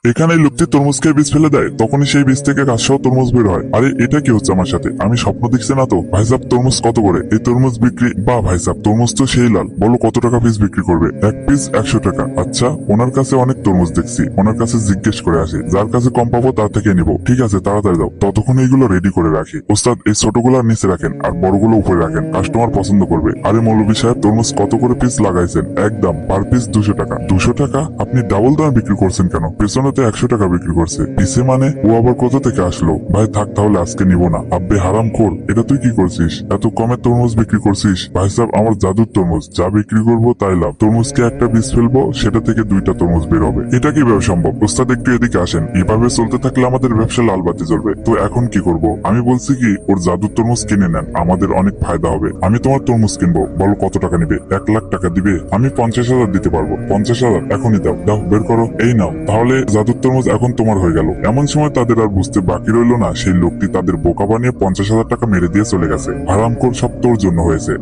এখানে লোকটি তরমুজ খেয়ে বীজ ফেলে দেয়, তখনই সেই বীজ থেকে গাছসহ তরমুজ বের হয়। আরে এটা কি হচ্ছে আমার সাথে? আমি স্বপ্ন দেখছি না তো? ভাইসাব তরমুজ কত করে? এই তরমুজ বিক্রি? বা ভাইসাব তরমুজ তো সেই লাল। বলো কত টাকা পিস বিক্রি করবে? এক পিস 100 টাকা। আচ্ছা, ওনার কাছে অনেক তরমুজ দেখছি, ওনার কাছে জিজ্ঞেস করে আসি, যার কাছে কম পাবো তার থেকে নিবো। ঠিক আছে, তাড়াতাড়ি দাও। ততক্ষণ এইগুলো রেডি করে রাখি। ওস্তাদ, এই ছোটগুলো নিচে রাখেন আর বড়গুলো উপরে রাখেন, কাস্টমার পছন্দ করবে। আরে মৌলভী সাহেব, তরমুজ কত করে পিস লাগাইছেন? একদম পার পিস 200 টাকা। 200 টাকা? আপনি ডাবল দামে বিক্রি করছেন কেন? পেছনে তো 100 টাকা বিক্রি করছে। পিসে মানে? ও আবার কোথা থেকে আসলো? ভাই থাক, তাহলে আজকে নিব না। আব্বে হারাম খোর, এটা তুই কি করছিস? এত কমে তরমুজ বিক্রি করছিস? ভাই সাহেব, আমার জাদুর তরমুজ, যা বিক্রি করবো তাই লাভ। তরমুজকে একটা বীজ ফেলবো, সেটা থেকে 2টা তরমুজ বের হবে। এটা কিভাবে সম্ভব? ওস্তাদ একটু এদিকে আসেন। এভাবে চলতে থাকলে আমাদের ব্যবসা লাল বাতি জ্বলবে। তো এখন কি করব? আমি বলছি কি, ওর জাদুর তরমুজ কিনে নেন, আমাদের অনেক ফায়দা হবে। আমি তোমার তরমুজ কিনবো, বলো কত টাকা নিবে? 1,00,000 টাকা দিবে? আমি 50,000 দিতে পারবো। 50,000? এখনই দাও, দাও বের করো। এই নাও। তাহলে জাদুর তরমুজ এখন তোমার হয়ে গেল। এমন সময় তাদের আর বুঝতে বাকি রইল না, সেই লোকটি তাদের বোকা বানিয়ে 50,000 টাকা মেরে দিয়ে চলে গেছে। হারামখোর, সব তোর জন্য হয়েছে।